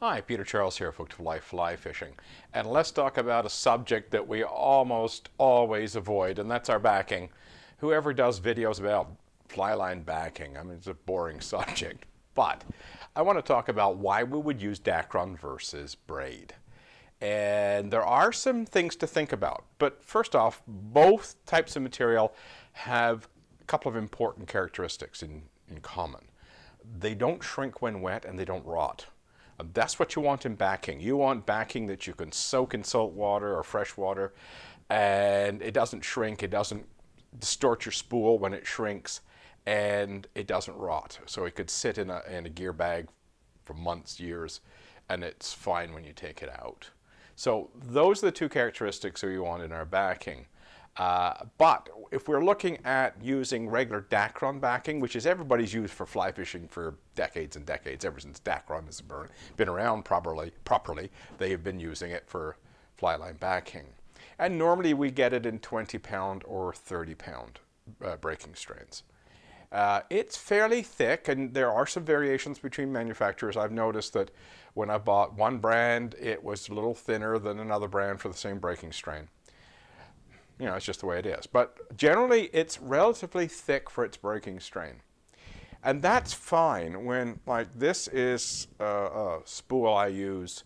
Hi, Peter Charles here, Folk to Life Fly Fishing. And let's talk about a subject that we almost always avoid, and that's our backing. Whoever does videos about fly line backing, I mean, it's a boring subject. But I want to talk about why we would use Dacron versus Braid. And there are some things to think about. But first off, both types of material have a couple of important characteristics in common. They don't shrink when wet and they don't rot. That's what you want in backing. You want backing that you can soak in salt water or fresh water, and it doesn't shrink, it doesn't distort your spool when it shrinks, and it doesn't rot. So it could sit in a gear bag for months, years, and it's fine when you take it out. So those are the two characteristics that we want in our backing. But if we're looking at using regular Dacron backing, which is everybody's used for fly fishing for decades and decades, ever since Dacron has been around properly, they have been using it for fly line backing. And normally we get it in 20-pound or 30-pound breaking strains. It's fairly thick, and there are some variations between manufacturers. I've noticed that when I bought one brand, it was a little thinner than another brand for the same breaking strain. You know, it's just the way it is. But generally, it's relatively thick for its breaking strain. And that's fine when, like, this is a spool I use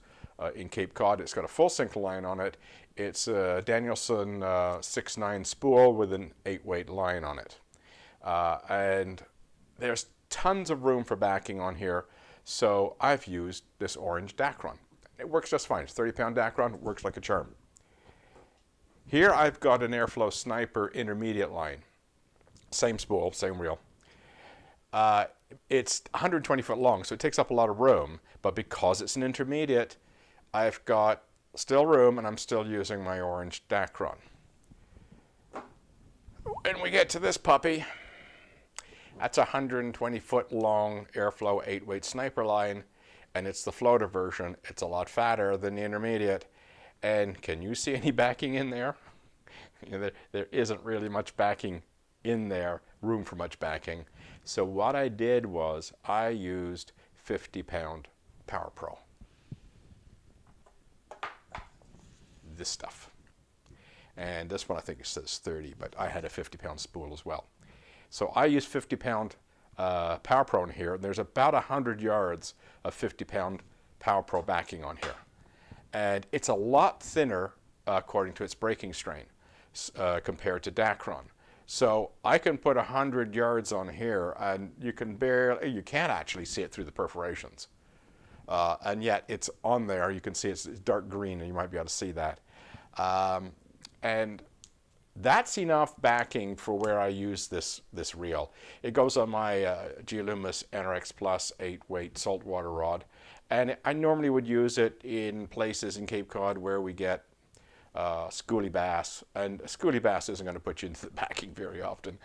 in Cape Cod. It's got a full sinker line on it. It's a Danielson 6.9 spool with an 8-weight line on it. And there's tons of room for backing on here. So I've used this orange Dacron. It works just fine. It's 30-pound Dacron. It works like a charm. Here I've got an Airflow Sniper intermediate line. Same spool, same reel. It's 120 foot long, so it takes up a lot of room. But because it's an intermediate, I've got still room, and I'm still using my orange Dacron. When we get to this puppy, that's a 120 foot long Airflow 8-weight Sniper line, and it's the floater version. It's a lot fatter than the intermediate. And can you see any backing in there? You know, there isn't really much backing in there, room for much backing. So what I did was I used 50-pound Power Pro. This stuff. And this one I think it says 30, but I had a 50-pound spool as well. So I used 50-pound Power Pro in here, and there's about 100 yards of 50-pound Power Pro backing on here. And it's a lot thinner according to its breaking strain compared to Dacron. So I can put 100 yards on here, and you can't actually see it through the perforations. And yet it's on there. You can see it's dark green, and you might be able to see that. And that's enough backing for where I use this reel. It goes on my Geolumis NRX Plus 8-weight saltwater rod. And I normally would use it in places in Cape Cod where we get schoolie bass. And schoolie bass isn't going to put you into the backing very often.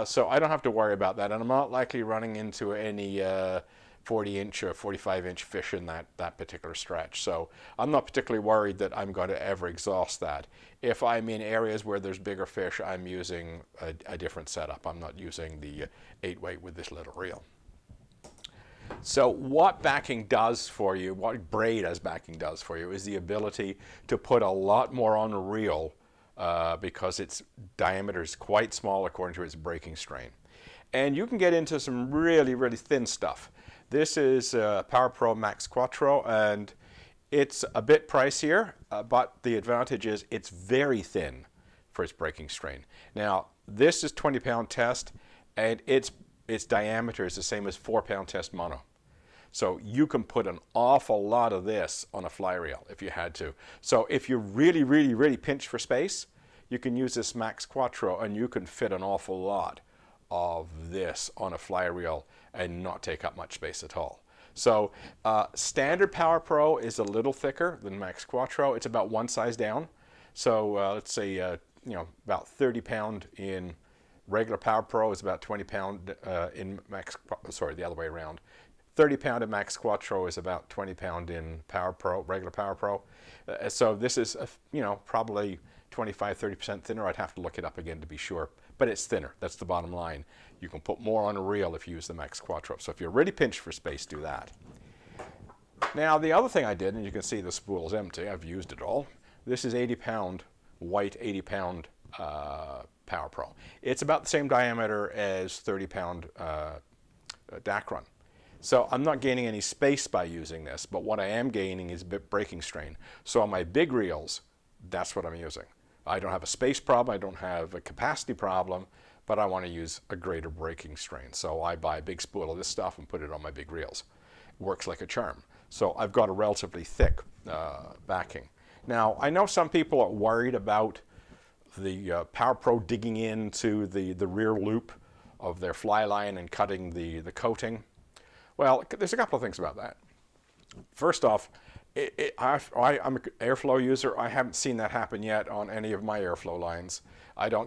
So I don't have to worry about that. And I'm not likely running into any 40-inch or 45-inch fish in that particular stretch. So I'm not particularly worried that I'm going to ever exhaust that. If I'm in areas where there's bigger fish, I'm using a different setup. I'm not using the 8-weight with this little reel. So what backing does for you, what Braid as backing does for you, is the ability to put a lot more on a reel because its diameter is quite small according to its breaking strain. And you can get into some really, really thin stuff. This is Power Pro Max Quattro, and it's a bit pricier, but the advantage is it's very thin for its breaking strain. Now, this is 20-pound test, and its diameter is the same as 4-pound test mono. So you can put an awful lot of this on a fly reel if you had to. So if you're really, really, really pinched for space, you can use this Max Quattro, and you can fit an awful lot of this on a fly reel and not take up much space at all. So standard Power Pro is a little thicker than Max Quattro. It's about one size down. So let's say about 30-pound in regular Power Pro is about 20-pound in Max. Sorry, the other way around. 30-pound in Max Quattro is about 20-pound in Power Pro, regular Power Pro. So this is probably 25-30% thinner. I'd have to look it up again to be sure, but it's thinner. That's the bottom line. You can put more on a reel if you use the Max Quattro. So if you're really pinched for space, do that. Now the other thing I did, and you can see the spool's empty, I've used it all. This is 80-pound white, 80-pound Power Pro. It's about the same diameter as 30-pound Dacron. So I'm not gaining any space by using this, but what I am gaining is breaking strain. So on my big reels, that's what I'm using. I don't have a space problem, I don't have a capacity problem, but I want to use a greater breaking strain. So I buy a big spool of this stuff and put it on my big reels. It works like a charm. So I've got a relatively thick backing. Now, I know some people are worried about the Power Pro digging into the rear loop of their fly line and cutting the coating. Well, there's a couple of things about that. First off, I'm an airflow user. I haven't seen that happen yet on any of my airflow lines.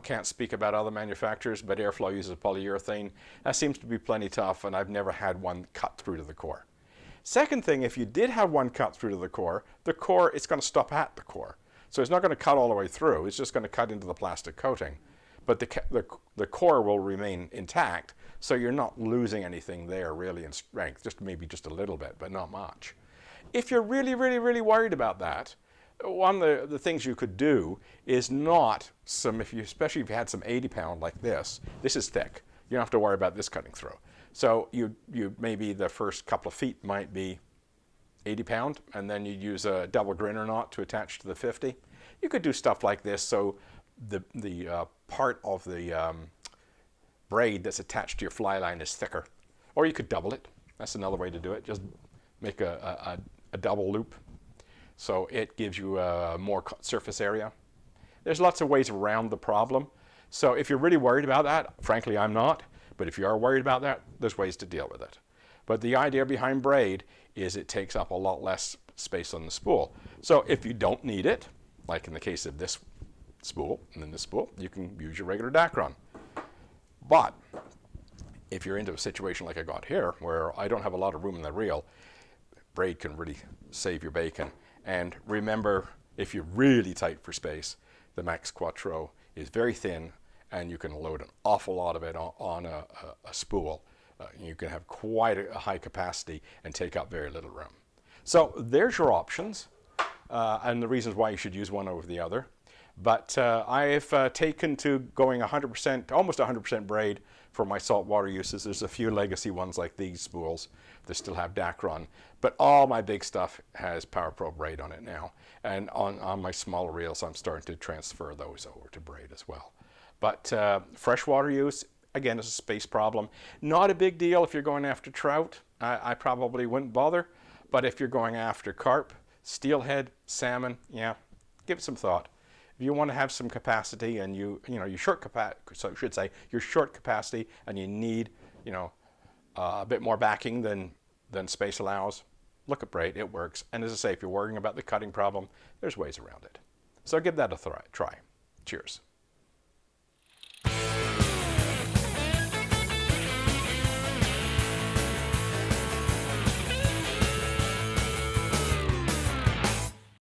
Can't speak about other manufacturers, but airflow uses polyurethane. That seems to be plenty tough, and I've never had one cut through to the core. Second thing, if you did have one cut through to the core, it's going to stop at the core. So it's not going to cut all the way through. It's just going to cut into the plastic coating. But the core will remain intact, so you're not losing anything there really in strength, maybe just a little bit, but not much. If you're really, really, really worried about that, one of the things you could do is especially if you had some 80-pound like this is thick. You don't have to worry about this cutting through. So you maybe the first couple of feet might be 80-pound, and then you'd use a double grinner knot to attach to the 50. You could do stuff like this so the part of the braid that's attached to your fly line is thicker. Or you could double it. That's another way to do it. Just make a double loop so it gives you more surface area. There's lots of ways around the problem. So if you're really worried about that, frankly I'm not, but if you are worried about that, there's ways to deal with it. But the idea behind Braid is it takes up a lot less space on the spool. So if you don't need it, like in the case of this spool and then this spool, you can use your regular Dacron. But if you're into a situation like I got here, where I don't have a lot of room in the reel, Braid can really save your bacon. And remember, if you're really tight for space, the Max Quattro is very thin, and you can load an awful lot of it on a spool. You can have quite a high capacity and take up very little room. So there's your options, and the reasons why you should use one over the other. But I've taken to going 100%, almost 100% Braid for my saltwater uses. There's a few legacy ones like these spools that still have Dacron, but all my big stuff has Power Pro Braid on it now. And on my smaller reels, I'm starting to transfer those over to Braid as well. But freshwater use, again, is a space problem. Not a big deal if you're going after trout. I probably wouldn't bother. But if you're going after carp, steelhead, salmon, yeah, give it some thought. If you want to have some capacity and you're short capacity and you need, a bit more backing than space allows, look at Braid. It works. And as I say, if you're worrying about the cutting problem, there's ways around it. So give that a try. Cheers.